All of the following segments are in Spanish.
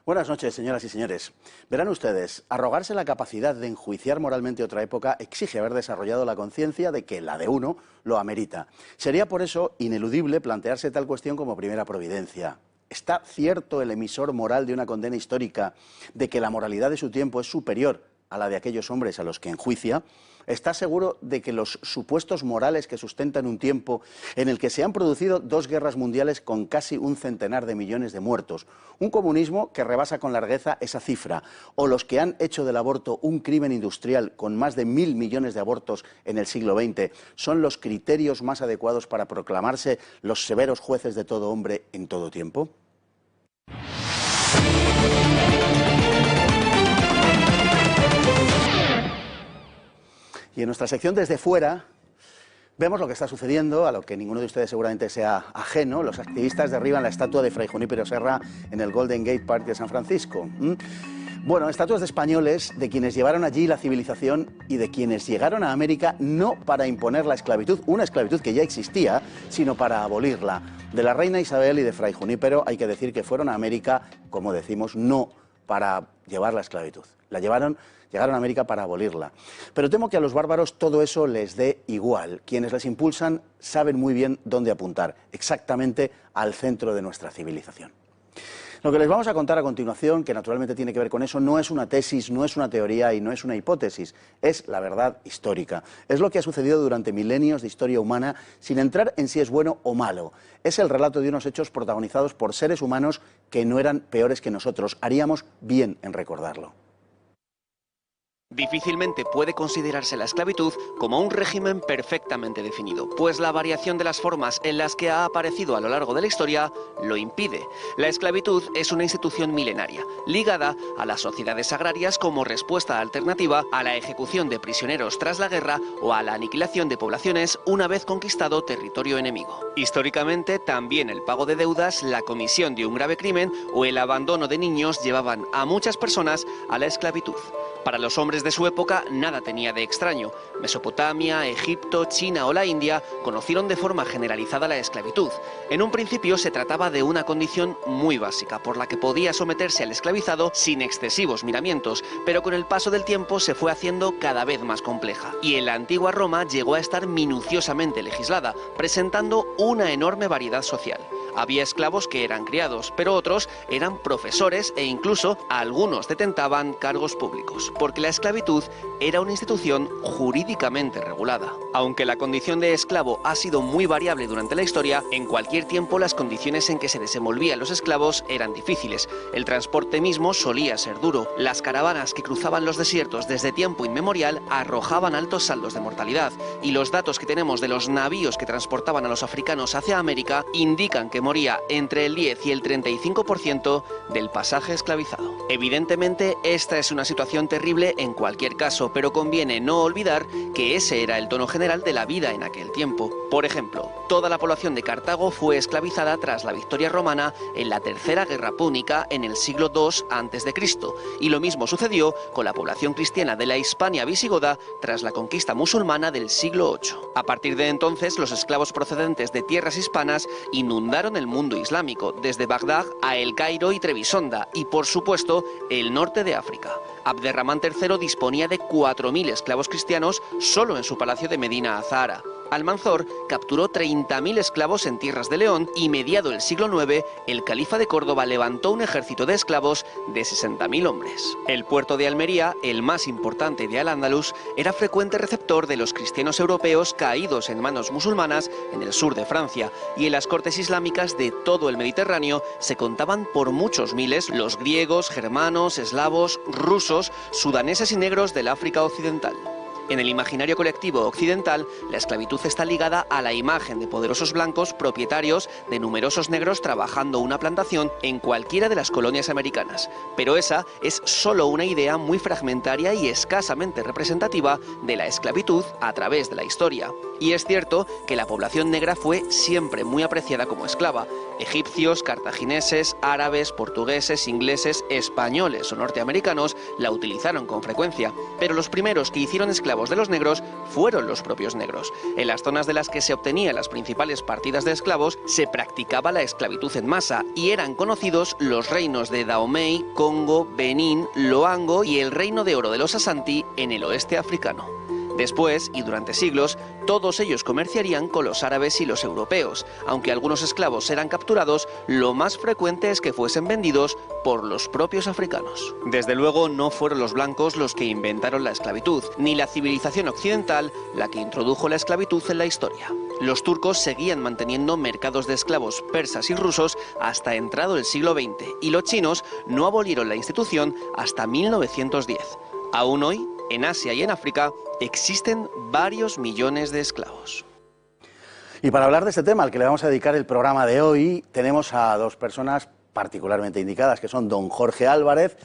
Buenas noches, señoras y señores. Verán ustedes, arrogarse la capacidad de enjuiciar moralmente otra época exige haber desarrollado la conciencia de que la de uno lo amerita. Sería por eso ineludible plantearse tal cuestión como primera providencia. ¿Está cierto el emisor moral de una condena histórica de que la moralidad de su tiempo es superior a la de aquellos hombres a los que enjuicia? ¿Está seguro de que los supuestos morales que sustentan un tiempo en el que se han producido 2 guerras mundiales con casi 1 centenar de millones de muertos, un comunismo que rebasa con largueza esa cifra, o los que han hecho del aborto un crimen industrial con más de 1.000 millones de abortos en el siglo XX, son los criterios más adecuados para proclamarse los severos jueces de todo hombre en todo tiempo? Y en nuestra sección Desde Fuera vemos lo que está sucediendo, a lo que ninguno de ustedes seguramente sea ajeno. Los activistas derriban la estatua de Fray Junípero Serra en el Golden Gate Park de San Francisco. Bueno, estatuas de españoles, de quienes llevaron allí la civilización y de quienes llegaron a América no para imponer la esclavitud, una esclavitud que ya existía, sino para abolirla. De la reina Isabel y de Fray Junípero hay que decir que fueron a América, como decimos, no para llevar la esclavitud. Llegaron a América para abolirla. Pero temo que a los bárbaros todo eso les dé igual. Quienes les impulsan saben muy bien dónde apuntar, exactamente al centro de nuestra civilización. Lo que les vamos a contar a continuación, que naturalmente tiene que ver con eso, no es una tesis, no es una teoría y no es una hipótesis, es la verdad histórica. Es lo que ha sucedido durante milenios de historia humana sin entrar en si es bueno o malo. Es el relato de unos hechos protagonizados por seres humanos que no eran peores que nosotros. Haríamos bien en recordarlo. Difícilmente puede considerarse la esclavitud como un régimen perfectamente definido, pues la variación de las formas en las que ha aparecido a lo largo de la historia lo impide. La esclavitud es una institución milenaria, ligada a las sociedades agrarias como respuesta alternativa a la ejecución de prisioneros tras la guerra o a la aniquilación de poblaciones una vez conquistado territorio enemigo. Históricamente, también el pago de deudas, la comisión de un grave crimen o el abandono de niños llevaban a muchas personas a la esclavitud. Para los hombres de su época nada tenía de extraño. Mesopotamia, Egipto, China o la India conocieron de forma generalizada la esclavitud. En un principio se trataba de una condición muy básica, por la que podía someterse al esclavizado sin excesivos miramientos, pero con el paso del tiempo se fue haciendo cada vez más compleja. Y en la antigua Roma llegó a estar minuciosamente legislada, presentando una enorme variedad social. Había esclavos que eran criados, pero otros eran profesores e incluso algunos detentaban cargos públicos, porque la esclavitud era una institución jurídicamente regulada. Aunque la condición de esclavo ha sido muy variable durante la historia, en cualquier tiempo las condiciones en que se desenvolvían los esclavos eran difíciles. El transporte mismo solía ser duro. Las caravanas que cruzaban los desiertos desde tiempo inmemorial arrojaban altos saldos de mortalidad, y los datos que tenemos de los navíos que transportaban a los africanos hacia América indican que moría entre el 10 y el 35% del pasaje esclavizado. Evidentemente, esta es una situación terrible en cualquier caso, pero conviene no olvidar que ese era el tono general de la vida en aquel tiempo. Por ejemplo, toda la población de Cartago fue esclavizada tras la victoria romana en la Tercera Guerra Púnica en el siglo II a.C., y lo mismo sucedió con la población cristiana de la Hispania visigoda tras la conquista musulmana del siglo VIII. A partir de entonces, los esclavos procedentes de tierras hispanas inundaron el mundo islámico, desde Bagdad a El Cairo y Trebisonda, y por supuesto el norte de África. Abderramán III disponía de 4.000 esclavos cristianos solo en su palacio de Medina Azahara. Almanzor capturó 30.000 esclavos en tierras de León y, mediado el siglo IX, el califa de Córdoba levantó un ejército de esclavos de 60.000 hombres. El puerto de Almería, el más importante de Al-Ándalus, era frecuente receptor de los cristianos europeos caídos en manos musulmanas en el sur de Francia, y en las cortes islámicas de todo el Mediterráneo se contaban por muchos miles los griegos, germanos, eslavos, rusos, sudaneses y negros del África occidental. En el imaginario colectivo occidental, la esclavitud está ligada a la imagen de poderosos blancos propietarios de numerosos negros trabajando una plantación en cualquiera de las colonias americanas. Pero esa es solo una idea muy fragmentaria y escasamente representativa de la esclavitud a través de la historia. Y es cierto que la población negra fue siempre muy apreciada como esclava. Egipcios, cartagineses, árabes, portugueses, ingleses, españoles o norteamericanos la utilizaron con frecuencia, pero los primeros que hicieron esclavos de los negros fueron los propios negros. En las zonas de las que se obtenían las principales partidas de esclavos se practicaba la esclavitud en masa y eran conocidos los reinos de Dahomey, Congo, Benín, Loango y el Reino de Oro de los Asante en el oeste africano. Después, y durante siglos, todos ellos comerciarían con los árabes y los europeos. Aunque algunos esclavos eran capturados, lo más frecuente es que fuesen vendidos por los propios africanos. Desde luego, no fueron los blancos los que inventaron la esclavitud, ni la civilización occidental la que introdujo la esclavitud en la historia. Los turcos seguían manteniendo mercados de esclavos persas y rusos hasta entrado el siglo XX, y los chinos no abolieron la institución hasta 1910. Aún hoy, en Asia y en África, existen varios millones de esclavos. Y para hablar de este tema al que le vamos a dedicar el programa de hoy, tenemos a dos personas particularmente indicadas, que son don Jorge Álvarez,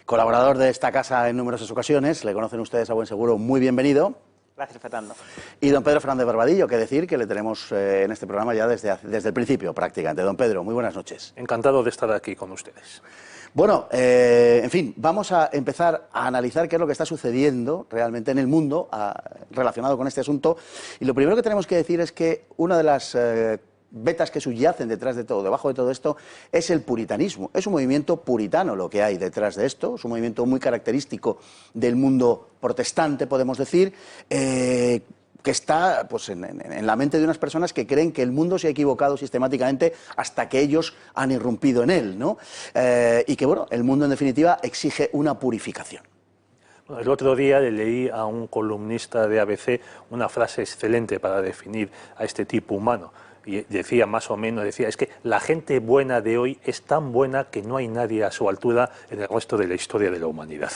colaborador de esta casa en numerosas ocasiones, le conocen ustedes a buen seguro, muy bienvenido. Gracias, Fernando. Y don Pedro Fernández Barbadillo, que decir que le tenemos en este programa ya desde el principio prácticamente. Don Pedro, muy buenas noches. Encantado de estar aquí con ustedes. Bueno, en fin, vamos a empezar a analizar qué es lo que está sucediendo realmente en el mundo relacionado con este asunto. Y lo primero que tenemos que decir es que una de las vetas que subyacen detrás de todo, debajo de todo esto, es el puritanismo. Es un movimiento puritano lo que hay detrás de esto, es un movimiento muy característico del mundo protestante, podemos decir, que está pues, en la mente de unas personas que creen que el mundo se ha equivocado sistemáticamente hasta que ellos han irrumpido en él, ¿no? Y que, bueno, el mundo en definitiva exige una purificación. El otro día le leí a un columnista de ABC una frase excelente para definir a este tipo humano. Y decía más o menos, es que la gente buena de hoy es tan buena que no hay nadie a su altura en el resto de la historia de la humanidad.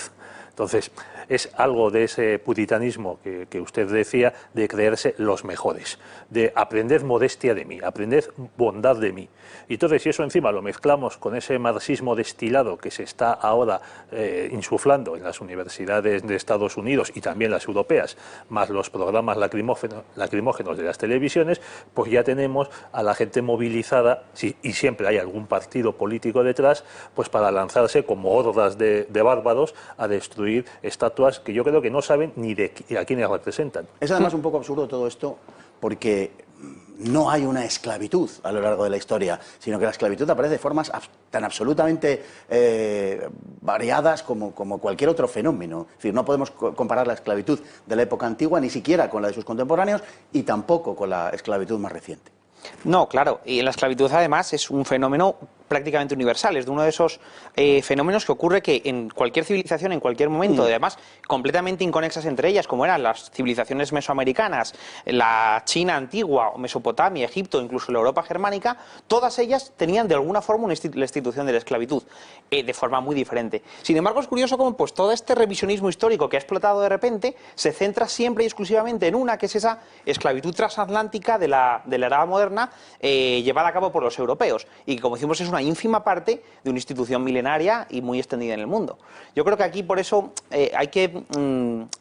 Entonces, es algo de ese puritanismo que usted decía, de creerse los mejores, de aprender modestia de mí, aprender bondad de mí. Y entonces, si eso encima lo mezclamos con ese marxismo destilado que se está ahora insuflando en las universidades de Estados Unidos y también las europeas, más los programas lacrimógenos de las televisiones, pues ya tenemos a la gente movilizada, y siempre hay algún partido político detrás, pues para lanzarse como hordas de bárbaros a destruir estatuas que yo creo que no saben ni a quiénes representan. Es además un poco absurdo todo esto porque no hay una esclavitud a lo largo de la historia, sino que la esclavitud aparece de formas tan absolutamente variadas como cualquier otro fenómeno. Es decir, no podemos comparar la esclavitud de la época antigua ni siquiera con la de sus contemporáneos y tampoco con la esclavitud más reciente. No, claro, y la esclavitud además es un fenómeno prácticamente universal, es de uno de esos fenómenos que ocurre que en cualquier civilización, en cualquier momento, además completamente inconexas entre ellas, como eran las civilizaciones mesoamericanas, la China antigua, o Mesopotamia, Egipto, incluso la Europa germánica, todas ellas tenían de alguna forma la institución de la esclavitud, de forma muy diferente. Sin embargo, es curioso cómo pues, todo este revisionismo histórico que ha explotado de repente se centra siempre y exclusivamente en una, que es esa esclavitud transatlántica de la Edad Moderna, llevada a cabo por los europeos, y que, como decimos, es una ínfima parte de una institución milenaria y muy extendida en el mundo. Yo creo que aquí por eso hay que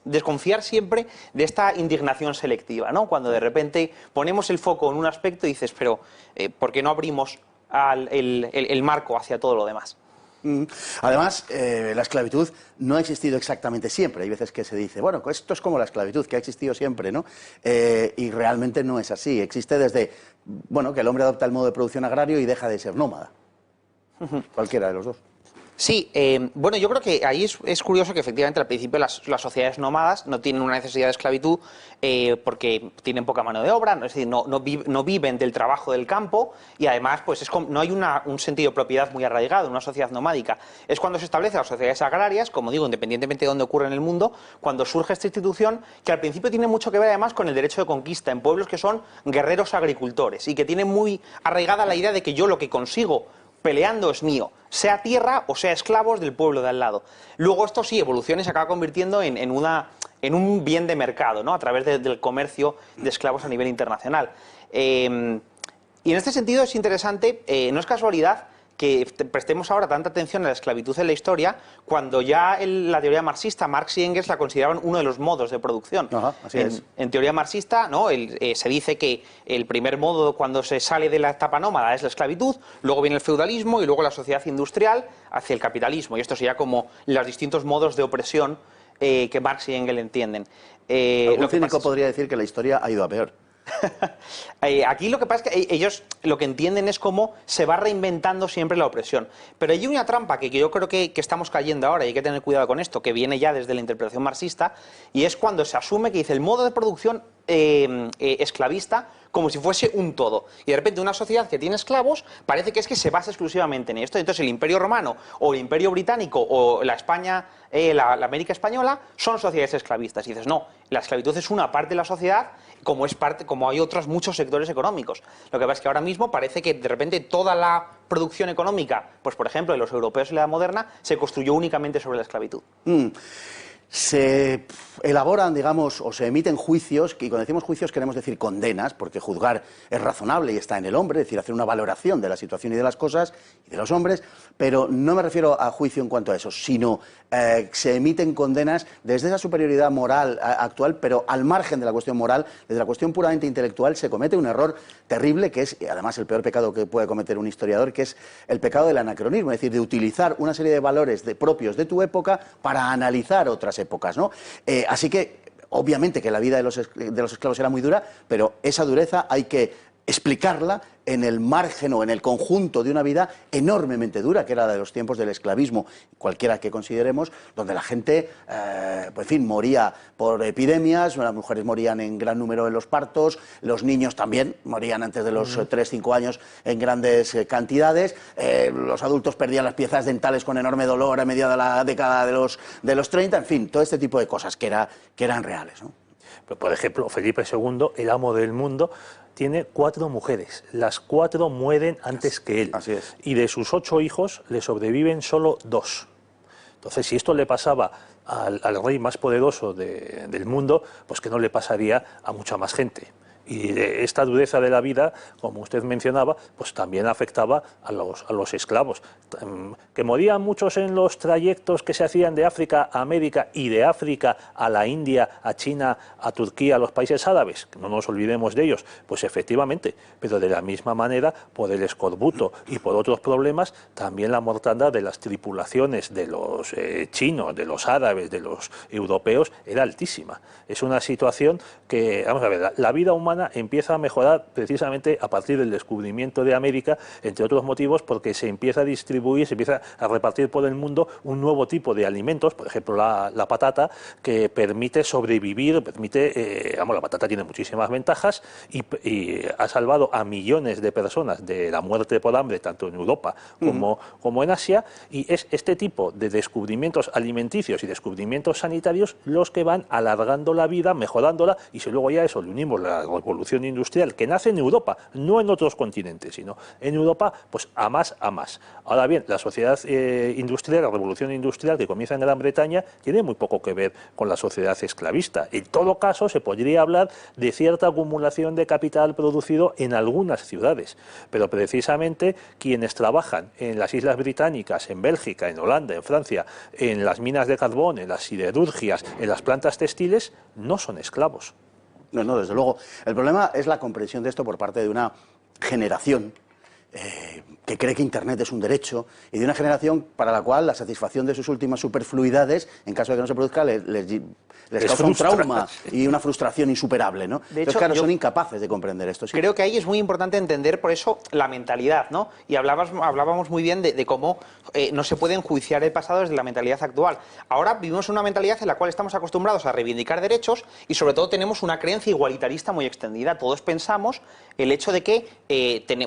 desconfiar siempre de esta indignación selectiva, ¿no? Cuando de repente ponemos el foco en un aspecto y dices, pero ¿por qué no abrimos el marco hacia todo lo demás? Además, la esclavitud no ha existido exactamente siempre. Hay veces que se dice, bueno, esto es como la esclavitud, que ha existido siempre, ¿no? Y realmente no es así. Existe desde, bueno, que el hombre adopta el modo de producción agrario y deja de ser nómada. Cualquiera de los dos. Sí, bueno, yo creo que ahí es curioso que efectivamente al principio las sociedades nómadas no tienen una necesidad de esclavitud porque tienen poca mano de obra, es decir, no viven del trabajo del campo y además pues no hay un sentido de propiedad muy arraigado en una sociedad nomádica. Es cuando se establecen las sociedades agrarias, como digo, independientemente de dónde ocurre en el mundo, cuando surge esta institución que al principio tiene mucho que ver además con el derecho de conquista en pueblos que son guerreros agricultores y que tienen muy arraigada la idea de que yo lo que consigo peleando es mío, sea tierra o sea esclavos del pueblo de al lado. Luego esto sí evoluciona y se acaba convirtiendo en un bien de mercado, ¿no? A través del comercio de esclavos a nivel internacional. Y en este sentido es interesante, no es casualidad que prestemos ahora tanta atención a la esclavitud en la historia cuando ya la teoría marxista, Marx y Engels la consideraban uno de los modos de producción. Ajá, así es. En teoría marxista, ¿no? Se dice que el primer modo cuando se sale de la etapa nómada es la esclavitud, luego viene el feudalismo y luego la sociedad industrial hacia el capitalismo. Y esto sería como los distintos modos de opresión que Marx y Engels entienden. Algún cínico podría decir que la historia ha ido a peor. Aquí lo que pasa es que ellos lo que entienden es cómo se va reinventando siempre la opresión. Pero hay una trampa que yo creo que estamos cayendo ahora y hay que tener cuidado con esto, que viene ya desde la interpretación marxista, y es cuando se asume que dice el modo de producción esclavista como si fuese un todo. Y de repente una sociedad que tiene esclavos parece que es que se basa exclusivamente en esto. Entonces el Imperio Romano o el Imperio Británico o la España, la América Española son sociedades esclavistas. Y dices, no, la esclavitud es una parte de la sociedad como hay otros muchos sectores económicos. Lo que pasa es que ahora mismo parece que de repente toda la producción económica, pues por ejemplo de los europeos en la Edad Moderna, se construyó únicamente sobre la esclavitud. Se elaboran, digamos, o se emiten juicios, y cuando decimos juicios queremos decir condenas, porque juzgar es razonable y está en el hombre, es decir, hacer una valoración de la situación y de las cosas y de los hombres, pero no me refiero a juicio en cuanto a eso, sino se emiten condenas desde esa superioridad moral actual, pero al margen de la cuestión moral, desde la cuestión puramente intelectual, se comete un error terrible, que es, además, el peor pecado que puede cometer un historiador, que es el pecado del anacronismo, es decir, de utilizar una serie de valores propios de tu época para analizar otras épocas, ¿no? Así que, obviamente que la vida de los esclavos era muy dura, pero esa dureza hay que explicarla en el margen o en el conjunto de una vida enormemente dura, que era la de los tiempos del esclavismo, cualquiera que consideremos, donde la gente, pues, en fin, moría por epidemias, las mujeres morían en gran número en los partos, los niños también morían antes de los 3-5 años en grandes cantidades, los adultos perdían las piezas dentales con enorme dolor a mediados de la década de los 30, en fin, todo este tipo de cosas que eran reales, ¿no? Por ejemplo, Felipe II, el amo del mundo, tiene 4 mujeres. Las 4 mueren antes que él. Así es. Y de sus 8 hijos le sobreviven solo 2. Entonces, si esto le pasaba al rey más poderoso del mundo, pues que no le pasaría a mucha más gente. Y esta dureza de la vida, como usted mencionaba, pues también afectaba a los esclavos, que morían muchos en los trayectos que se hacían de África a América y de África a la India, a China, a Turquía, a los países árabes, que no nos olvidemos de ellos, pues efectivamente, pero de la misma manera, por el escorbuto y por otros problemas, también la mortandad de las tripulaciones de los chinos, de los árabes, de los europeos, era altísima. Es una situación que, vamos a ver, la vida humana empieza a mejorar precisamente a partir del descubrimiento de América, entre otros motivos, porque se empieza a distribuir, se empieza a repartir por el mundo un nuevo tipo de alimentos, por ejemplo la patata, que permite sobrevivir, la patata tiene muchísimas ventajas y ha salvado a millones de personas de la muerte por hambre, tanto en Europa como en Asia, y es este tipo de descubrimientos alimenticios y descubrimientos sanitarios los que van alargando la vida, mejorándola, y si luego ya eso le unimos la revolución industrial, que nace en Europa, no en otros continentes, sino en Europa, pues a más. Ahora bien, la sociedad industrial, la revolución industrial que comienza en Gran Bretaña, tiene muy poco que ver con la sociedad esclavista. En todo caso, se podría hablar de cierta acumulación de capital producido en algunas ciudades, pero precisamente quienes trabajan en las Islas Británicas, en Bélgica, en Holanda, en Francia, en las minas de carbón, en las siderurgias, en las plantas textiles, no son esclavos. No, desde luego. El problema es la comprensión de esto por parte de una generación que cree que Internet es un derecho, y de una generación para la cual la satisfacción de sus últimas superfluidades, en caso de que no se produzca, les causa un trauma y una frustración insuperable, ¿no? De hecho, entonces, claro, son incapaces de comprender esto. ¿Sí? Creo que ahí es muy importante entender, por eso, la mentalidad, ¿no? Y hablábamos muy bien de cómo no se puede enjuiciar el pasado desde la mentalidad actual. Ahora vivimos en una mentalidad en la cual estamos acostumbrados a reivindicar derechos y, sobre todo, tenemos una creencia igualitarista muy extendida. Todos pensamos el hecho de que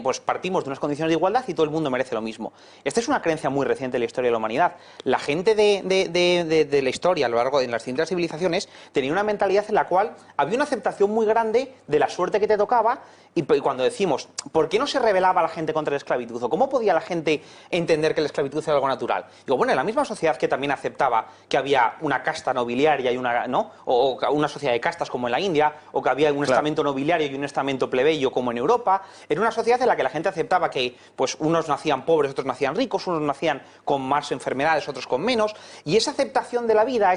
pues partimos de unas condiciones de igualdad y todo el mundo merece lo mismo. Esta es una creencia muy reciente en la historia de la humanidad. La gente de la historia, a lo largo de las distintas civilizaciones, tenía una mentalidad en la cual había una aceptación muy grande de la suerte que te tocaba, y cuando decimos, ¿por qué no se rebelaba la gente contra la esclavitud? ¿O cómo podía la gente entender que la esclavitud era algo natural? Digo, bueno, en la misma sociedad que también aceptaba que había una casta nobiliaria y ¿no? o una sociedad de castas como en la India, o que había un estamento nobiliario y un estamento plebeyo como en Europa, era una sociedad en la que la gente aceptaba pasaba que pues unos nacían pobres, otros nacían ricos, unos nacían con más enfermedades, otros con menos, y esa aceptación de la vida,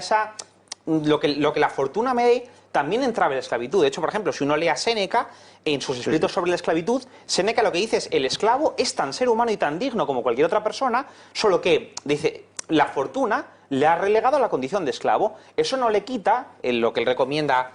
lo que la fortuna me dé, también entraba en la esclavitud. De hecho, por ejemplo, si uno lee a Séneca, en sus escritos sobre la esclavitud, Séneca lo que dice es: el esclavo es tan ser humano y tan digno como cualquier otra persona, solo que, dice, la fortuna le ha relegado a la condición de esclavo. Eso no le quita lo que él recomienda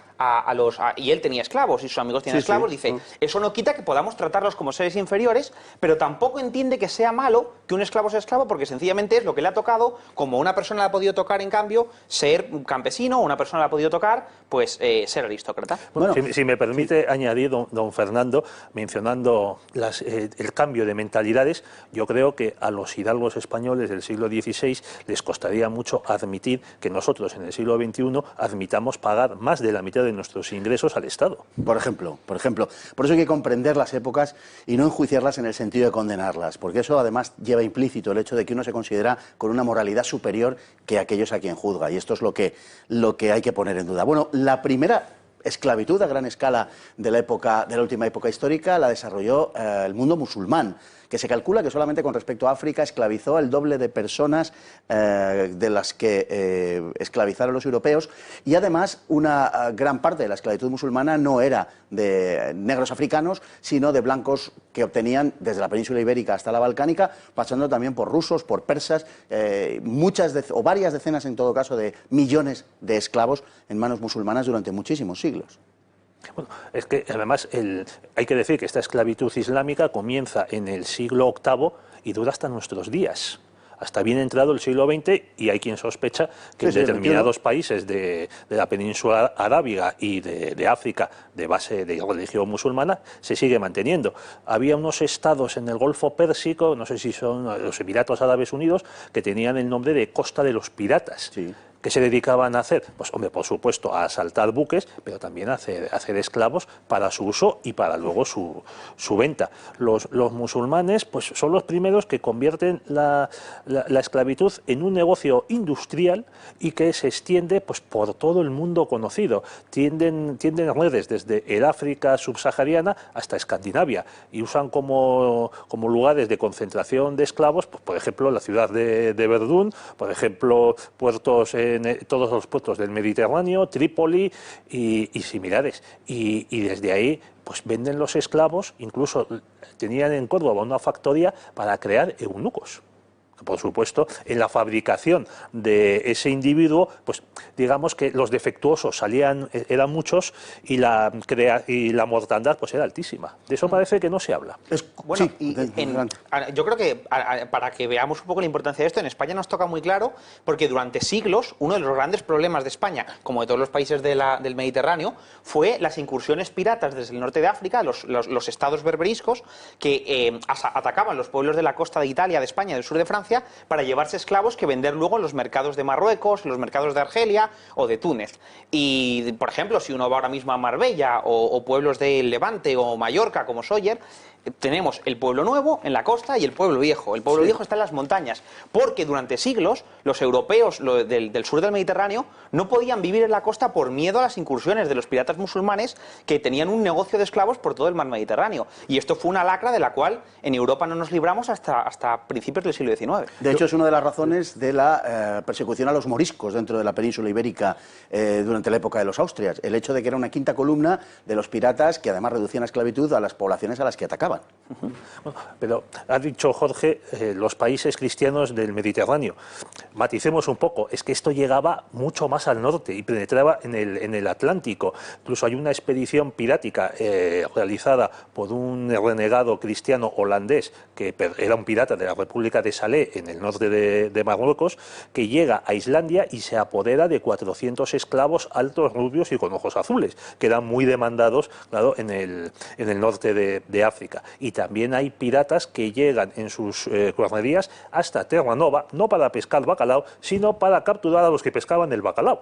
y él tenía esclavos y sus amigos tienen esclavos, dice, eso no quita que podamos tratarlos como seres inferiores, pero tampoco entiende que sea malo que un esclavo sea esclavo, porque sencillamente es lo que le ha tocado, como una persona le ha podido tocar, en cambio, ser un campesino, o una persona le ha podido tocar, pues ser aristócrata. Bueno, si me permite añadir, don Fernando, mencionando el cambio de mentalidades, yo creo que a los hidalgos españoles del siglo XVI les costaría mucho admitir que nosotros en el siglo XXI admitamos pagar más de la mitad de nuestros ingresos al Estado. Por ejemplo. Por eso hay que comprender las épocas y no enjuiciarlas en el sentido de condenarlas, porque eso además lleva implícito el hecho de que uno se considera con una moralidad superior que aquellos a quien juzga, y esto es lo que hay que poner en duda. Bueno, la primera esclavitud a gran escala de la última época histórica la desarrolló el mundo musulmán, que se calcula que solamente con respecto a África esclavizó el doble de personas de las que esclavizaron los europeos, y además una gran parte de la esclavitud musulmana no era de negros africanos, sino de blancos que obtenían desde la península ibérica hasta la balcánica, pasando también por rusos, por persas, varias decenas en todo caso de millones de esclavos en manos musulmanas durante muchísimos siglos. Bueno, es que además hay que decir que esta esclavitud islámica comienza en el siglo VIII y dura hasta nuestros días, hasta bien entrado el siglo XX, y hay quien sospecha que en determinados países de la península arábiga y de África, de base de religión musulmana, se sigue manteniendo. Había unos estados en el Golfo Pérsico, no sé si son los Emiratos Árabes Unidos, que tenían el nombre de Costa de los Piratas. Sí. ¿Qué se dedicaban a hacer? Pues, hombre, por supuesto, a asaltar buques, pero también a hacer esclavos para su uso y para luego su venta. Los musulmanes pues, son los primeros que convierten la esclavitud en un negocio industrial y que se extiende pues, por todo el mundo conocido. Tienden redes desde el África subsahariana hasta Escandinavia, y usan como lugares de concentración de esclavos, pues, por ejemplo, la ciudad de Verdún, por ejemplo, puertos en todos los puertos del Mediterráneo, Trípoli y similares. Y desde ahí pues venden los esclavos, incluso tenían en Córdoba una factoría para crear eunucos. Por supuesto, en la fabricación de ese individuo, pues digamos que los defectuosos eran muchos y la mortandad pues era altísima. De eso parece que no se habla. Bueno, yo creo que para que veamos un poco la importancia de esto, en España nos toca muy claro, porque durante siglos uno de los grandes problemas de España, como de todos los países del Mediterráneo, fue las incursiones piratas desde el norte de África, los estados berberiscos, que atacaban los pueblos de la costa de Italia, de España, del sur de Francia, para llevarse esclavos que vender luego en los mercados de Marruecos, en los mercados de Argelia o de Túnez. Y, por ejemplo, si uno va ahora mismo a Marbella o pueblos del Levante o Mallorca, como Sóller, tenemos el pueblo nuevo en la costa y el pueblo viejo. El pueblo viejo está en las montañas, porque durante siglos los europeos del sur del Mediterráneo no podían vivir en la costa por miedo a las incursiones de los piratas musulmanes, que tenían un negocio de esclavos por todo el mar Mediterráneo. Y esto fue una lacra de la cual en Europa no nos libramos hasta principios del siglo XIX. De hecho, es una de las razones de la persecución a los moriscos dentro de la península ibérica durante la época de los Austrias. El hecho de que era una quinta columna de los piratas que además reducían a esclavitud a las poblaciones a las que atacaban. Bueno, pero ha dicho Jorge los países cristianos del Mediterráneo. Maticemos un poco, es que esto llegaba mucho más al norte y penetraba en el Atlántico. Incluso hay una expedición pirática realizada por un renegado cristiano holandés, que era un pirata de la República de Salé, en el norte de Marruecos, que llega a Islandia y se apodera de 400 esclavos altos, rubios y con ojos azules, que eran muy demandados, claro, en el norte de África. Y también hay piratas que llegan en sus cuernerías hasta Terranova, no para pescar bacalao, sino para capturar a los que pescaban el bacalao.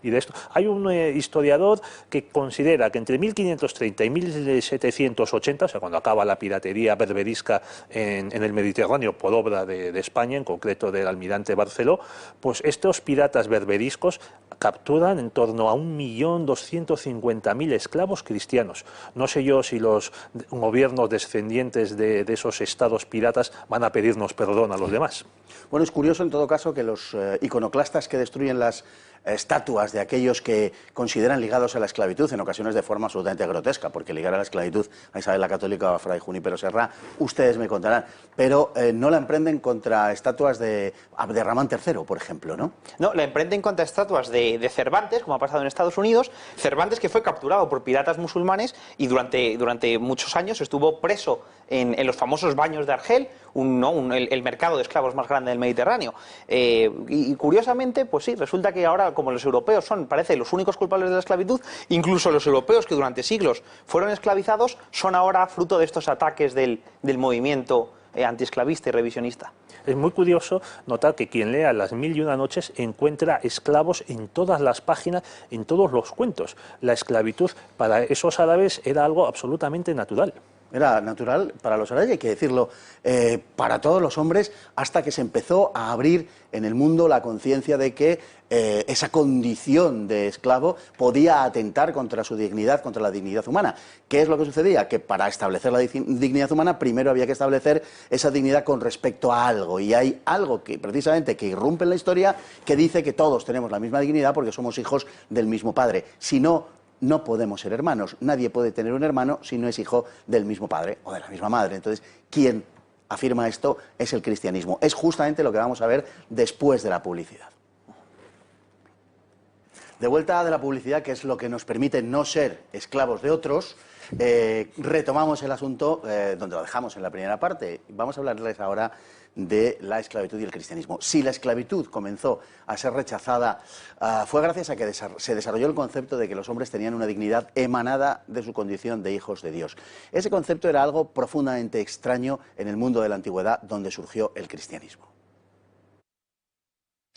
y de esto. Hay un historiador que considera que entre 1530 y 1780, o sea, cuando acaba la piratería berberisca en el Mediterráneo por obra de España, en concreto del almirante Barceló, pues estos piratas berberiscos capturan en torno a 1.250.000 esclavos cristianos. No sé yo si los gobiernos descendientes de esos estados piratas van a pedirnos perdón a los demás. Bueno, es curioso en todo caso que los iconoclastas que destruyen las estatuas de aquellos que consideran ligados a la esclavitud, en ocasiones de forma absolutamente grotesca, porque ligar a la esclavitud a Isabel la Católica o a Fray Junípero Serra, ustedes me contarán, pero no la emprenden contra estatuas de Abderramán III, por ejemplo, ¿no? No, la emprenden contra estatuas de Cervantes, como ha pasado en Estados Unidos. Cervantes, que fue capturado por piratas musulmanes y durante muchos años estuvo preso en los famosos baños de Argel, el mercado de esclavos más grande del Mediterráneo. Y curiosamente, pues sí, resulta que ahora, como los europeos son, parece, los únicos culpables de la esclavitud, incluso los europeos que durante siglos fueron esclavizados, son ahora fruto de estos ataques del movimiento antiesclavista y revisionista. Es muy curioso notar que quien lea Las Mil y Una Noches encuentra esclavos en todas las páginas, en todos los cuentos. La esclavitud para esos árabes era algo absolutamente natural. Era natural para los árabes, hay que decirlo, para todos los hombres, hasta que se empezó a abrir en el mundo la conciencia de que esa condición de esclavo podía atentar contra su dignidad, contra la dignidad humana. ¿Qué es lo que sucedía? Que para establecer la dignidad humana primero había que establecer esa dignidad con respecto a algo, y hay algo que precisamente que irrumpe en la historia que dice que todos tenemos la misma dignidad porque somos hijos del mismo padre. Si no, no podemos ser hermanos. Nadie puede tener un hermano si no es hijo del mismo padre o de la misma madre. Entonces, quien afirma esto es el cristianismo. Es justamente lo que vamos a ver después de la publicidad. De vuelta de la publicidad, que es lo que nos permite no ser esclavos de otros, retomamos el asunto donde lo dejamos en la primera parte. Vamos a hablarles ahora de la esclavitud y el cristianismo. Si la esclavitud comenzó a ser rechazada, fue gracias a que se desarrolló el concepto de que los hombres tenían una dignidad emanada de su condición de hijos de Dios. Ese concepto era algo profundamente extraño en el mundo de la antigüedad, donde surgió el cristianismo.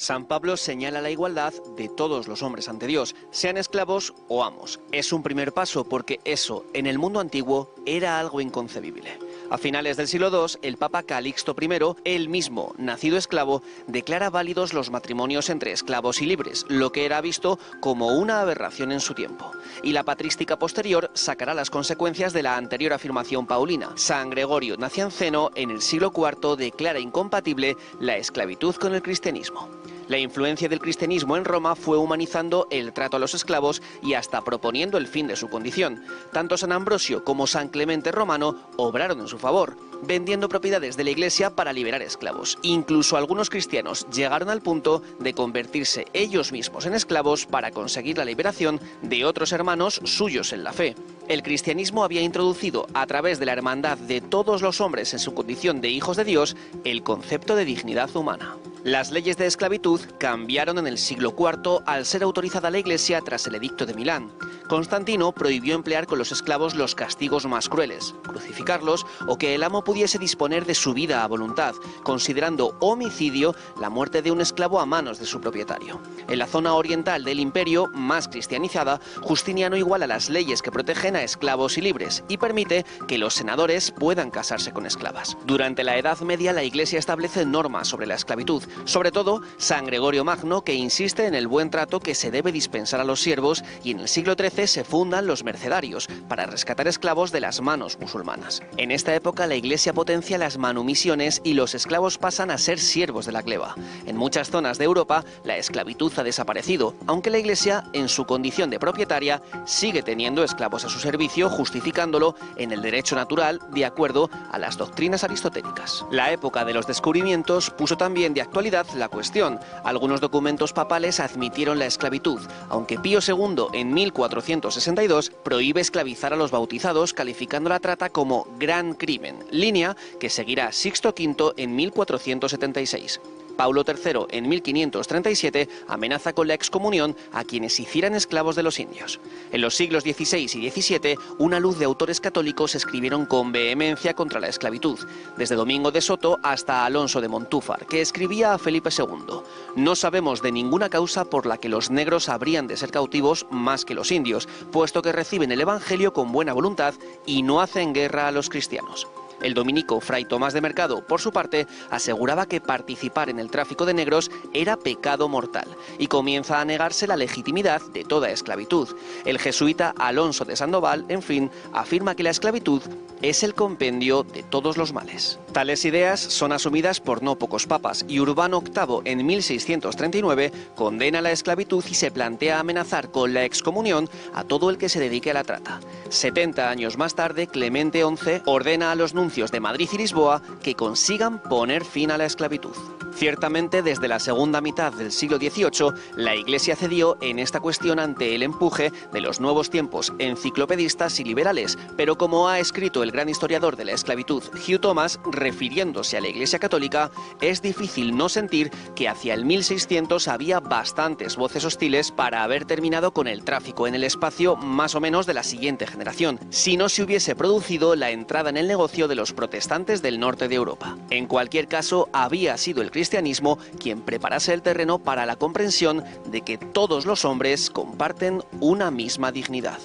San Pablo señala la igualdad de todos los hombres ante Dios, sean esclavos o amos. Es un primer paso porque eso, en el mundo antiguo, era algo inconcebible. A finales del siglo II, el Papa Calixto I, él mismo, nacido esclavo, declara válidos los matrimonios entre esclavos y libres, lo que era visto como una aberración en su tiempo. Y la patrística posterior sacará las consecuencias de la anterior afirmación paulina. San Gregorio Nacianceno, en el siglo IV, declara incompatible la esclavitud con el cristianismo. La influencia del cristianismo en Roma fue humanizando el trato a los esclavos y hasta proponiendo el fin de su condición. Tanto San Ambrosio como San Clemente Romano obraron en su favor, vendiendo propiedades de la Iglesia para liberar esclavos. Incluso algunos cristianos llegaron al punto de convertirse ellos mismos en esclavos para conseguir la liberación de otros hermanos suyos en la fe. El cristianismo había introducido, a través de la hermandad de todos los hombres en su condición de hijos de Dios, el concepto de dignidad humana. Las leyes de esclavitud cambiaron en el siglo IV al ser autorizada la Iglesia tras el Edicto de Milán. Constantino prohibió emplear con los esclavos los castigos más crueles, crucificarlos o que el amo pudiese disponer de su vida a voluntad, considerando homicidio la muerte de un esclavo a manos de su propietario. En la zona oriental del imperio, más cristianizada, Justiniano iguala las leyes que protegen a esclavos y libres y permite que los senadores puedan casarse con esclavas. Durante la Edad Media, la Iglesia establece normas sobre la esclavitud, sobre todo San Gregorio Magno, que insiste en el buen trato que se debe dispensar a los siervos, y en el siglo XIII se fundan los mercedarios para rescatar esclavos de las manos musulmanas. En esta época la Iglesia potencia las manumisiones y los esclavos pasan a ser siervos de la gleba. En muchas zonas de Europa la esclavitud ha desaparecido, aunque la Iglesia, en su condición de propietaria, sigue teniendo esclavos a su servicio, justificándolo en el derecho natural de acuerdo a las doctrinas aristotélicas. La época de los descubrimientos puso también de actualidad la cuestión. Algunos documentos papales admitieron la esclavitud, aunque Pío II en 1462 prohíbe esclavizar a los bautizados, calificando la trata como gran crimen, línea que seguirá Sixto V en 1476. Paulo III, en 1537, amenaza con la excomunión a quienes hicieran esclavos de los indios. En los siglos XVI y XVII, una luz de autores católicos escribieron con vehemencia contra la esclavitud, desde Domingo de Soto hasta Alonso de Montúfar, que escribía a Felipe II: no sabemos de ninguna causa por la que los negros habrían de ser cautivos más que los indios, puesto que reciben el Evangelio con buena voluntad y no hacen guerra a los cristianos. El dominico Fray Tomás de Mercado, por su parte, aseguraba que participar en el tráfico de negros era pecado mortal y comienza a negarse la legitimidad de toda esclavitud. El jesuita Alonso de Sandoval, en fin, afirma que la esclavitud es el compendio de todos los males. Tales ideas son asumidas por no pocos papas, y Urbano VIII, en 1639, condena la esclavitud y se plantea amenazar con la excomunión a todo el que se dedique a la trata. 70 años más tarde, Clemente XI ordena a los nuncios de Madrid y Lisboa que consigan poner fin a la esclavitud. Ciertamente, desde la segunda mitad del siglo XVIII, la Iglesia cedió en esta cuestión ante el empuje de los nuevos tiempos enciclopedistas y liberales, pero como ha escrito el gran historiador de la esclavitud, Hugh Thomas, refiriéndose a la Iglesia católica, es difícil no sentir que hacia el 1600 había bastantes voces hostiles para haber terminado con el tráfico en el espacio más o menos de la siguiente generación, si no se hubiese producido la entrada en el negocio de los protestantes del norte de Europa. En cualquier caso, había sido el cristianismo quien preparase el terreno para la comprensión de que todos los hombres comparten una misma dignidad.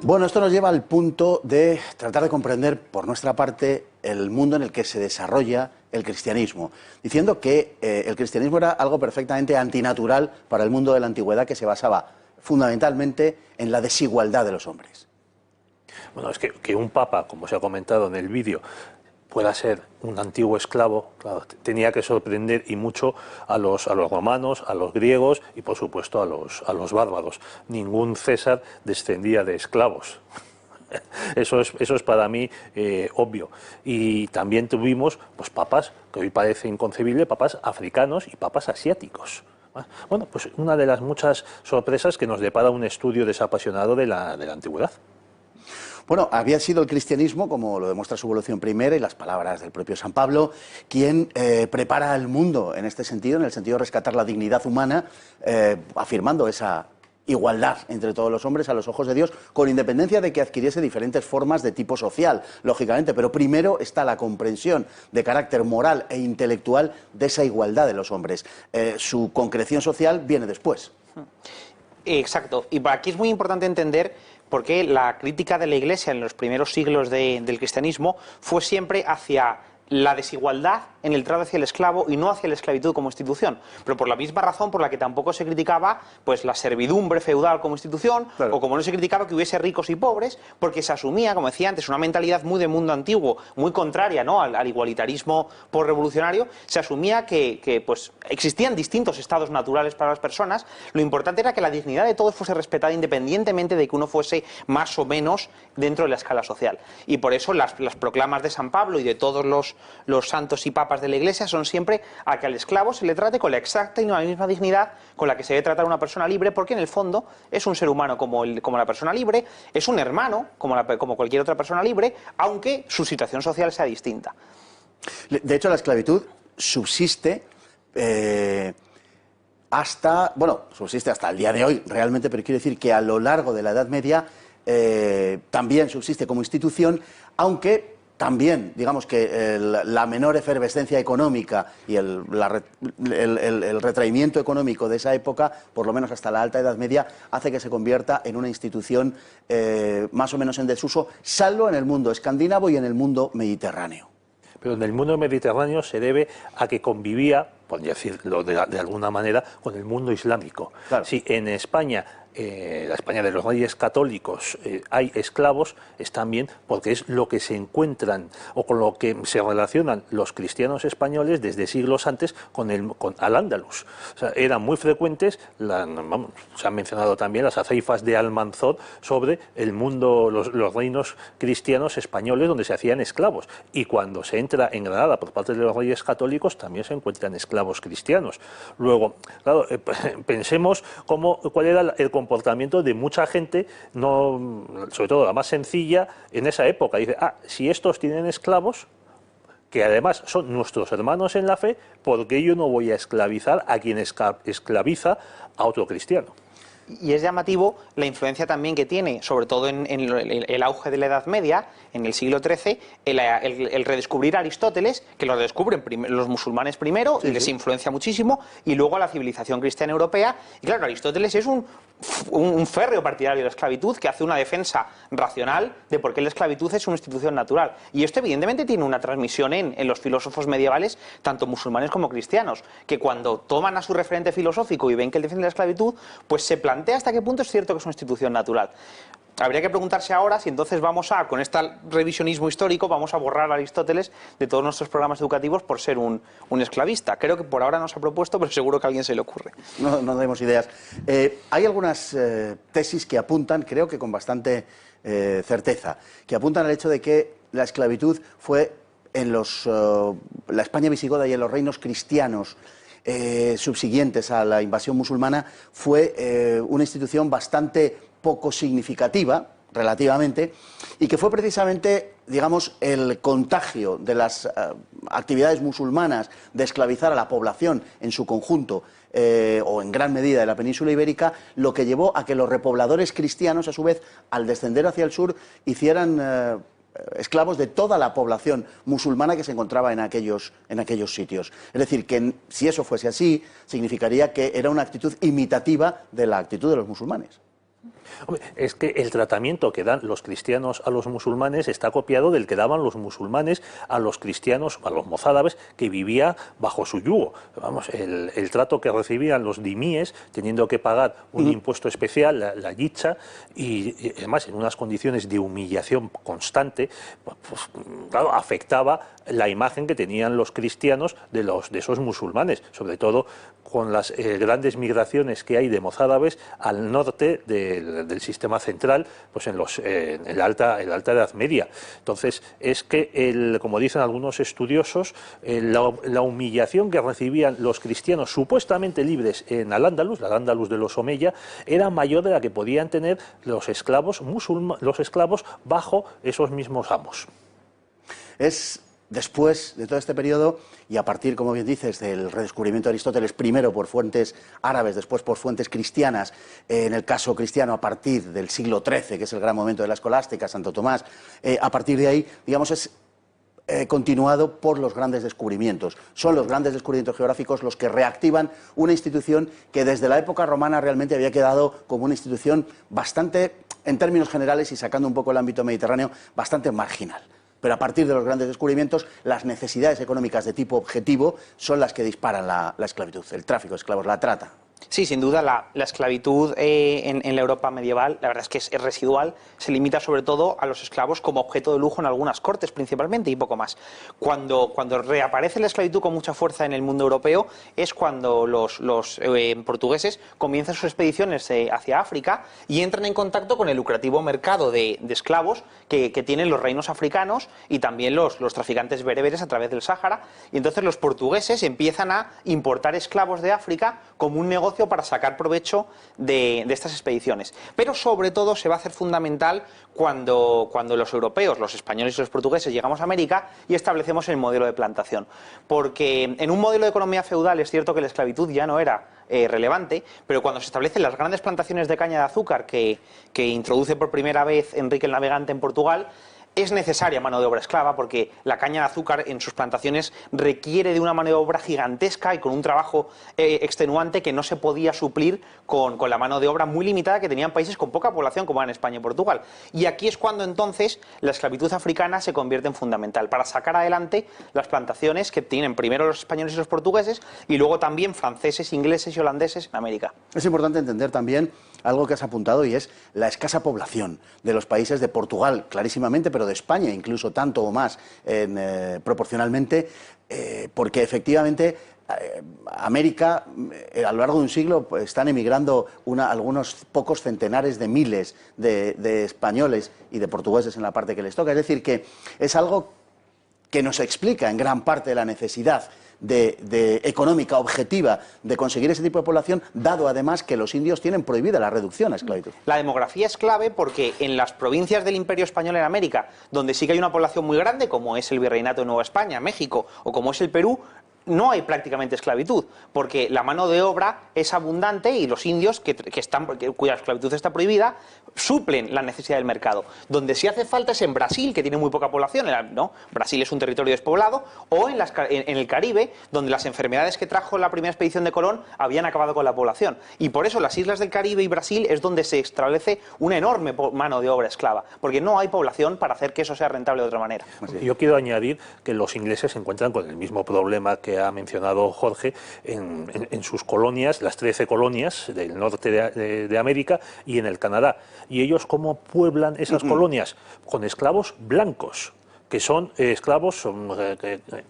Bueno, esto nos lleva al punto de tratar de comprender por nuestra parte el mundo en el que se desarrolla el cristianismo, diciendo que el cristianismo era algo perfectamente antinatural para el mundo de la antigüedad, que se basaba fundamentalmente en la desigualdad de los hombres. Bueno, es que un papa, como se ha comentado en el vídeo, pueda ser un antiguo esclavo, claro, tenía que sorprender y mucho a los romanos, a los griegos y por supuesto a los bárbaros. Ningún César descendía de esclavos. Eso es para mí obvio. Y también tuvimos pues papas, que hoy parece inconcebible, papas africanos y papas asiáticos. Bueno, pues una de las muchas sorpresas que nos depara un estudio desapasionado de la antigüedad. Bueno, había sido el cristianismo, como lo demuestra su evolución primera y las palabras del propio San Pablo, quien prepara al mundo en este sentido, en el sentido de rescatar la dignidad humana, afirmando esa igualdad entre todos los hombres a los ojos de Dios, con independencia de que adquiriese diferentes formas de tipo social, lógicamente, pero primero está la comprensión de carácter moral e intelectual de esa igualdad de los hombres. Su concreción social viene después. Exacto, y aquí es muy importante entender por qué la crítica de la Iglesia en los primeros siglos del cristianismo fue siempre hacia la desigualdad en el trato hacia el esclavo y no hacia la esclavitud como institución, pero por la misma razón por la que tampoco se criticaba pues la servidumbre feudal como institución, claro, o como no se criticaba que hubiese ricos y pobres, porque se asumía, como decía antes, una mentalidad muy de mundo antiguo, muy contraria, ¿no?, al igualitarismo postrevolucionario. Se asumía que pues existían distintos estados naturales para las personas. Lo importante era que la dignidad de todos fuese respetada independientemente de que uno fuese más o menos dentro de la escala social, y por eso las proclamas de San Pablo y de todos los santos y papas de la Iglesia son siempre a que al esclavo se le trate con la exacta y la misma dignidad con la que se debe tratar a una persona libre, porque en el fondo es un ser humano como la persona libre, es un hermano como cualquier otra persona libre, aunque su situación social sea distinta. De hecho, la esclavitud subsiste subsiste hasta el día de hoy realmente, pero quiero decir que a lo largo de la Edad Media también subsiste como institución, aunque también, digamos que la menor efervescencia económica y el retraimiento económico de esa época, por lo menos hasta la Alta Edad Media, hace que se convierta en una institución más o menos en desuso, salvo en el mundo escandinavo y en el mundo mediterráneo. Pero en el mundo mediterráneo se debe a que convivía, podría decirlo de alguna manera, con el mundo islámico. Claro. Si en España, la España de los Reyes Católicos, hay esclavos, es también porque es lo que se encuentran o con lo que se relacionan los cristianos españoles desde siglos antes con Al-Ándalus. O sea, eran muy frecuentes, se han mencionado también las aceifas de Almanzor sobre el mundo, los reinos cristianos españoles donde se hacían esclavos. Y cuando se entra en Granada por parte de los Reyes Católicos también se encuentran esclavos cristianos. Luego, claro, pensemos cuál era el comportamiento de mucha gente, sobre todo la más sencilla, en esa época. Dice, si estos tienen esclavos, que además son nuestros hermanos en la fe, porque yo no voy a esclavizar a quien esclaviza a otro cristiano. Y es llamativo la influencia también que tiene, sobre todo en el auge de la Edad Media, en el siglo XIII, el redescubrir a Aristóteles, que lo descubren los musulmanes primero, y les influencia muchísimo, y luego a la civilización cristiana europea. Y claro, Aristóteles es un férreo partidario de la esclavitud, que hace una defensa racional de por qué la esclavitud es una institución natural. Y esto evidentemente tiene una transmisión en los filósofos medievales, tanto musulmanes como cristianos, que cuando toman a su referente filosófico y ven que él defiende la esclavitud, pues se plantea hasta qué punto es cierto que es una institución natural. Habría que preguntarse ahora si entonces con este revisionismo histórico, vamos a borrar a Aristóteles de todos nuestros programas educativos por ser un esclavista. Creo que por ahora no se ha propuesto, pero seguro que a alguien se le ocurre. No tenemos ideas. Hay algunas tesis que apuntan, creo que con bastante certeza, que apuntan al hecho de que la esclavitud fue en la España visigoda y en los reinos cristianos subsiguientes a la invasión musulmana, fue una institución bastante poco significativa, relativamente, y que fue precisamente, digamos, el contagio de las actividades musulmanas de esclavizar a la población en su conjunto, o en gran medida de la península ibérica, lo que llevó a que los repobladores cristianos, a su vez, al descender hacia el sur, hicieran esclavos de toda la población musulmana que se encontraba en aquellos sitios. Es decir, que si eso fuese así, significaría que era una actitud imitativa de la actitud de los musulmanes. Hombre, es que el tratamiento que dan los cristianos a los musulmanes está copiado del que daban los musulmanes a los cristianos, a los mozárabes que vivían bajo su yugo. Vamos, el trato que recibían los dimíes, teniendo que pagar un impuesto especial, la yicha, y además en unas condiciones de humillación constante, pues claro, afectaba la imagen que tenían los cristianos de esos musulmanes, sobre todo con las grandes migraciones que hay de mozárabes al norte del sistema central, pues en la alta Edad Media. Entonces, es que, como dicen algunos estudiosos, la humillación que recibían los cristianos supuestamente libres en Al-Ándalus, la Al-Ándalus de los Omeya, era mayor de la que podían tener los esclavos bajo esos mismos amos. Es después de todo este periodo, y a partir, como bien dices, del redescubrimiento de Aristóteles, primero por fuentes árabes, después por fuentes cristianas, en el caso cristiano a partir del siglo XIII, que es el gran momento de la escolástica, Santo Tomás, a partir de ahí, digamos, es continuado por los grandes descubrimientos. Son los grandes descubrimientos geográficos los que reactivan una institución que desde la época romana realmente había quedado como una institución bastante, en términos generales y sacando un poco el ámbito mediterráneo, bastante marginal. Pero a partir de los grandes descubrimientos, las necesidades económicas de tipo objetivo son las que disparan la esclavitud, el tráfico de esclavos, la trata. Sí, sin duda la esclavitud en la Europa medieval, la verdad es que es residual, se limita sobre todo a los esclavos como objeto de lujo en algunas cortes principalmente y poco más. Cuando reaparece la esclavitud con mucha fuerza en el mundo europeo es cuando los portugueses comienzan sus expediciones hacia África y entran en contacto con el lucrativo mercado de esclavos que tienen los reinos africanos y también los traficantes bereberes a través del Sáhara, y entonces los portugueses empiezan a importar esclavos de África como un negocio para sacar provecho de estas expediciones. Pero sobre todo se va a hacer fundamental cuando los europeos, los españoles y los portugueses llegamos a América y establecemos el modelo de plantación. Porque en un modelo de economía feudal es cierto que la esclavitud ya no era relevante, pero cuando se establecen las grandes plantaciones de caña de azúcar que introduce por primera vez Enrique el Navegante en Portugal, es necesaria mano de obra esclava porque la caña de azúcar en sus plantaciones requiere de una mano de obra gigantesca y con un trabajo extenuante que no se podía suplir con la mano de obra muy limitada que tenían países con poca población como eran España y Portugal. Y aquí es cuando entonces la esclavitud africana se convierte en fundamental para sacar adelante las plantaciones que tienen primero los españoles y los portugueses y luego también franceses, ingleses y holandeses en América. Es importante entender también algo que has apuntado y es la escasa población de los países de Portugal, clarísimamente, pero de España incluso tanto o más proporcionalmente, porque efectivamente América a lo largo de un siglo pues, están emigrando algunos pocos centenares de miles de españoles y de portugueses en la parte que les toca, es decir que es algo que nos explica en gran parte la necesidad económica objetiva de conseguir ese tipo de población, dado además que los indios tienen prohibida la reducción a esclavitud? La demografía es clave porque en las provincias del Imperio Español en América, donde sí que hay una población muy grande, como es el Virreinato de Nueva España, México, o como es el Perú, no hay prácticamente esclavitud, porque la mano de obra es abundante y los indios cuya esclavitud está prohibida suplen la necesidad del mercado. Donde sí hace falta es en Brasil, que tiene muy poca población, ¿no? Brasil es un territorio despoblado, o en el Caribe, donde las enfermedades que trajo la primera expedición de Colón habían acabado con la población. Y por eso las islas del Caribe y Brasil es donde se establece una enorme mano de obra esclava, porque no hay población para hacer que eso sea rentable de otra manera. Yo quiero añadir que los ingleses se encuentran con el mismo problema que ha mencionado Jorge en sus colonias, las 13 colonias del norte de América y en el Canadá. ¿Y ellos cómo pueblan esas colonias? Con esclavos blancos, que son esclavos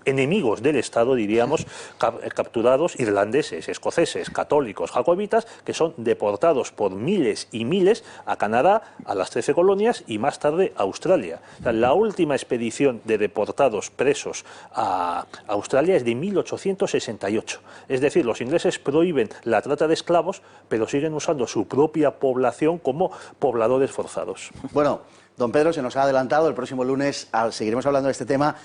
enemigos del Estado, diríamos, capturados, irlandeses, escoceses, católicos, jacobitas, que son deportados por miles y miles a Canadá, a las 13 colonias y más tarde a Australia. O sea, la última expedición de deportados presos a Australia es de 1868. Es decir, los ingleses prohíben la trata de esclavos, pero siguen usando su propia población como pobladores forzados. Bueno, don Pedro, se nos ha adelantado. El próximo lunes seguiremos hablando de este tema,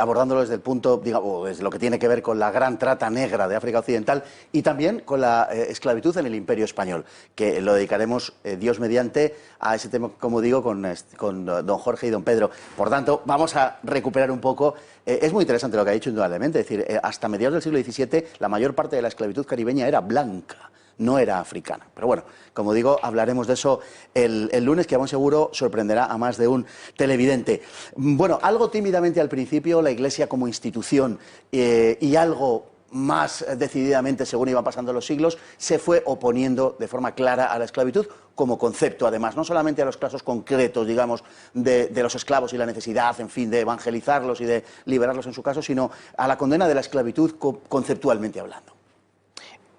abordándolo desde el punto, digamos, desde lo que tiene que ver con la gran trata negra de África Occidental y también con la esclavitud en el Imperio Español, que lo dedicaremos, Dios mediante, a ese tema, como digo, con don Jorge y don Pedro. Por tanto, vamos a recuperar un poco. Es muy interesante lo que ha dicho, indudablemente. Es decir, hasta mediados del siglo XVII, la mayor parte de la esclavitud caribeña era blanca, no era africana. Pero bueno, como digo, hablaremos de eso el lunes, que aún seguro sorprenderá a más de un televidente. Bueno, algo tímidamente al principio, la Iglesia como institución y algo más decididamente según iban pasando los siglos, se fue oponiendo de forma clara a la esclavitud como concepto, además, no solamente a los casos concretos, digamos, de los esclavos y la necesidad, en fin, de evangelizarlos y de liberarlos en su caso, sino a la condena de la esclavitud conceptualmente hablando.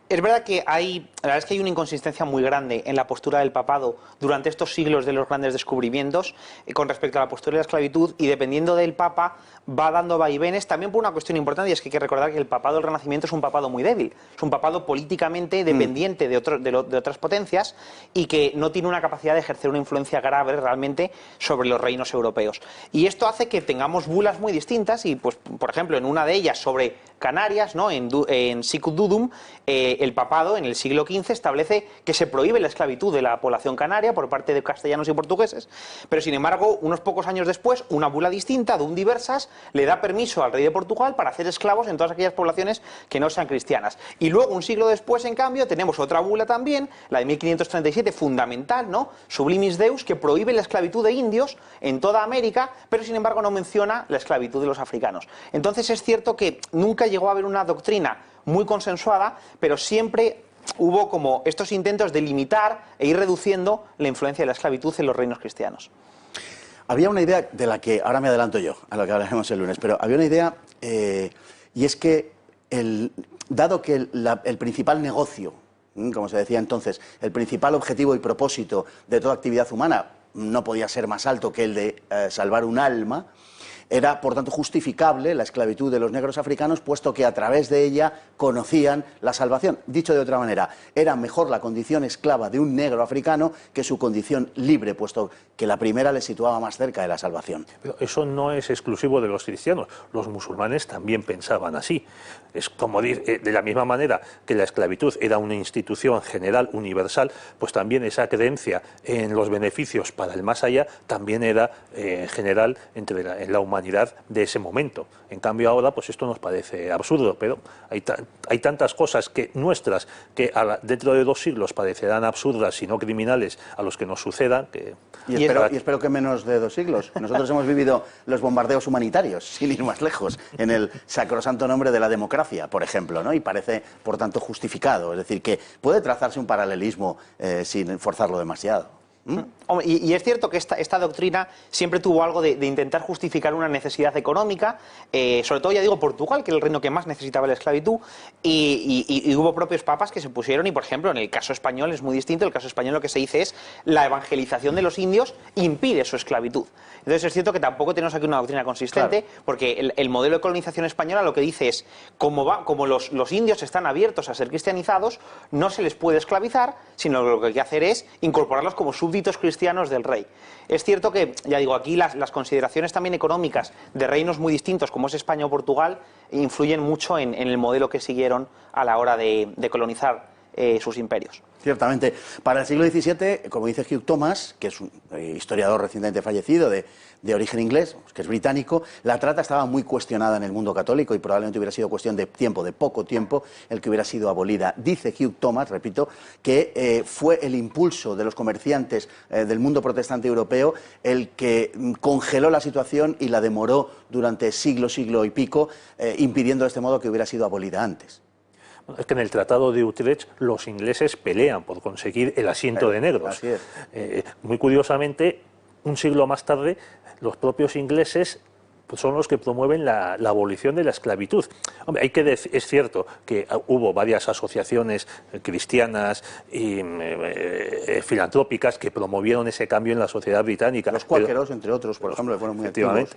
Es verdad que la verdad es que hay una inconsistencia muy grande en la postura del papado durante estos siglos de los grandes descubrimientos con respecto a la postura de la esclavitud, y dependiendo del papa va dando vaivenes, también por una cuestión importante, y es que hay que recordar que el papado del Renacimiento es un papado muy débil, es un papado políticamente dependiente de otras potencias y que no tiene una capacidad de ejercer una influencia grave realmente sobre los reinos europeos. Y esto hace que tengamos bulas muy distintas y, pues, por ejemplo, en una de ellas sobre Canarias, ¿no? En Sicut Dudum, el papado en el siglo XV establece que se prohíbe la esclavitud de la población canaria por parte de castellanos y portugueses, pero sin embargo, unos pocos años después, una bula distinta, Dum Diversas, le da permiso al rey de Portugal para hacer esclavos en todas aquellas poblaciones que no sean cristianas. Y luego, un siglo después, en cambio, tenemos otra bula también, la de 1537, fundamental, ¿no? Sublimis Deus, que prohíbe la esclavitud de indios en toda América, pero sin embargo no menciona la esclavitud de los africanos. Entonces es cierto que nunca llegó a haber una doctrina muy consensuada, pero siempre hubo como estos intentos de limitar e ir reduciendo la influencia de la esclavitud en los reinos cristianos. Había una idea de la que, ahora me adelanto yo, a lo que hablaremos el lunes, pero había una idea, y es que, dado que el principal negocio, como se decía entonces, el principal objetivo y propósito de toda actividad humana no podía ser más alto que el de salvar un alma, era, por tanto, justificable la esclavitud de los negros africanos, puesto que a través de ella conocían la salvación. Dicho de otra manera, era mejor la condición esclava de un negro africano que su condición libre, puesto que la primera le situaba más cerca de la salvación. Pero eso no es exclusivo de los cristianos, los musulmanes también pensaban así. Es como de la misma manera que la esclavitud era una institución general, universal, pues también esa creencia en los beneficios para el más allá también era general en la humanidad de ese momento. En cambio ahora, pues esto nos parece absurdo, pero hay tantas cosas nuestras que dentro de 2 siglos parecerán absurdas y no criminales a los que nos sucedan. Y espero que menos de 2 siglos. Nosotros hemos vivido los bombardeos humanitarios, sin ir más lejos, en el sacrosanto nombre de la democracia, por ejemplo, ¿no? Y parece, por tanto, justificado. Es decir, que puede trazarse un paralelismo sin forzarlo demasiado. Y es cierto que esta doctrina siempre tuvo algo de intentar justificar una necesidad económica, sobre todo, ya digo, Portugal, que era el reino que más necesitaba la esclavitud, y hubo propios papas que se pusieron, y por ejemplo, en el caso español es muy distinto. En el caso español lo que se dice es la evangelización de los indios impide su esclavitud. Entonces es cierto que tampoco tenemos aquí una doctrina consistente, porque el modelo de colonización española lo que dice es, como los indios están abiertos a ser cristianizados, no se les puede esclavizar, sino lo que hay que hacer es incorporarlos como súbditos cristianos del rey. Es cierto que, ya digo, aquí las consideraciones también económicas de reinos muy distintos, como es España o Portugal, influyen mucho en el modelo que siguieron a la hora de colonizar sus imperios. Ciertamente. Para el siglo XVII, como dice Hugh Thomas, que es un historiador recientemente fallecido de origen inglés, que es británico, la trata estaba muy cuestionada en el mundo católico y probablemente hubiera sido cuestión de tiempo, de poco tiempo, el que hubiera sido abolida. Dice Hugh Thomas, repito, que fue el impulso de los comerciantes del mundo protestante europeo el que congeló la situación y la demoró durante siglo y pico, impidiendo de este modo que hubiera sido abolida antes. Es que en el Tratado de Utrecht los ingleses pelean por conseguir el asiento de negros. Así es. Muy curiosamente, un siglo más tarde, los propios ingleses son los que promueven la abolición de la esclavitud. Hombre, es cierto que hubo varias asociaciones cristianas y filantrópicas que promovieron ese cambio en la sociedad británica. Los cuáqueros, entre otros, por ejemplo, fueron muy activos.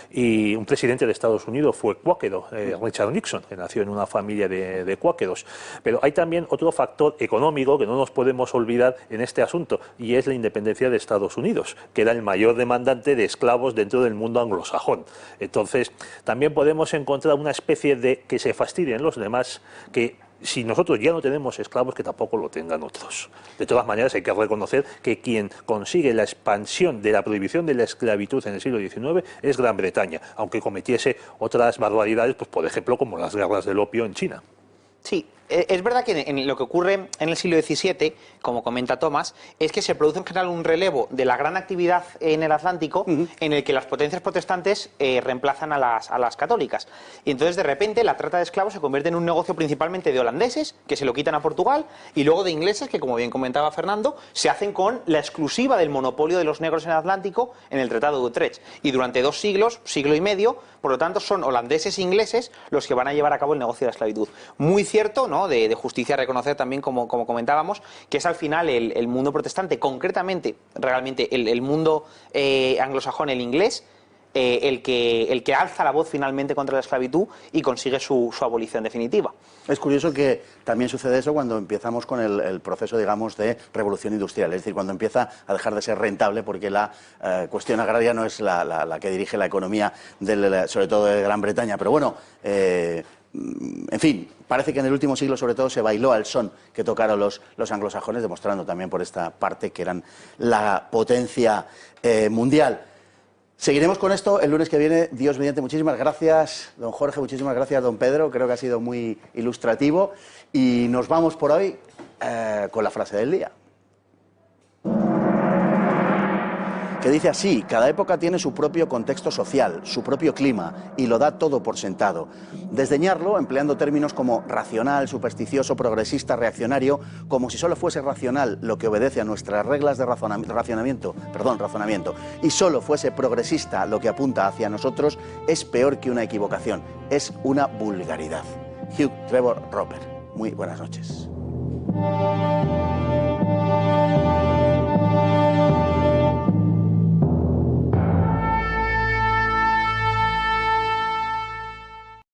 Y un presidente de Estados Unidos fue cuáquero, Richard Nixon, que nació en una familia de cuáqueros. Pero hay también otro factor económico que no nos podemos olvidar en este asunto, y es la independencia de Estados Unidos, que era el mayor demandante de esclavos dentro del mundo anglosajón. Entonces, también podemos encontrar una especie de que se fastidien los demás, que si nosotros ya no tenemos esclavos, que tampoco lo tengan otros. De todas maneras, hay que reconocer que quien consigue la expansión de la prohibición de la esclavitud en el siglo XIX es Gran Bretaña, aunque cometiese otras barbaridades, pues por ejemplo, como las guerras del opio en China. Sí, es verdad que en lo que ocurre en el siglo XVII, como comenta Thomas, es que se produce en general un relevo de la gran actividad en el Atlántico, en el que las potencias protestantes reemplazan a las católicas. Y entonces, de repente, la trata de esclavos se convierte en un negocio principalmente de holandeses, que se lo quitan a Portugal, y luego de ingleses, que, como bien comentaba Fernando, se hacen con la exclusiva del monopolio de los negros en el Atlántico en el Tratado de Utrecht. Y durante 2 siglos, siglo y medio, por lo tanto, son holandeses e ingleses los que van a llevar a cabo el negocio de la esclavitud. Muy cierto, ¿no?, de justicia reconocer también, como comentábamos, que es al final el mundo protestante, concretamente, realmente, el mundo anglosajón, el inglés, el que alza la voz finalmente contra la esclavitud y consigue su abolición definitiva. Es curioso que también sucede eso cuando empezamos con el proceso, digamos, de revolución industrial, es decir, cuando empieza a dejar de ser rentable, porque la cuestión agraria no es la que dirige la economía, sobre todo de Gran Bretaña. Pero bueno, en fin, parece que en el último siglo sobre todo se bailó al son que tocaron los anglosajones, demostrando también por esta parte que eran la potencia mundial. Seguiremos con esto el lunes que viene, Dios mediante. Muchísimas gracias, don Jorge, muchísimas gracias, don Pedro. Creo que ha sido muy ilustrativo. Y nos vamos por hoy con la frase del día, que dice así: cada época tiene su propio contexto social, su propio clima, y lo da todo por sentado. Desdeñarlo, empleando términos como racional, supersticioso, progresista, reaccionario, como si solo fuese racional lo que obedece a nuestras reglas de razonamiento, y solo fuese progresista lo que apunta hacia nosotros, es peor que una equivocación, es una vulgaridad. Hugh Trevor Roper. Muy buenas noches.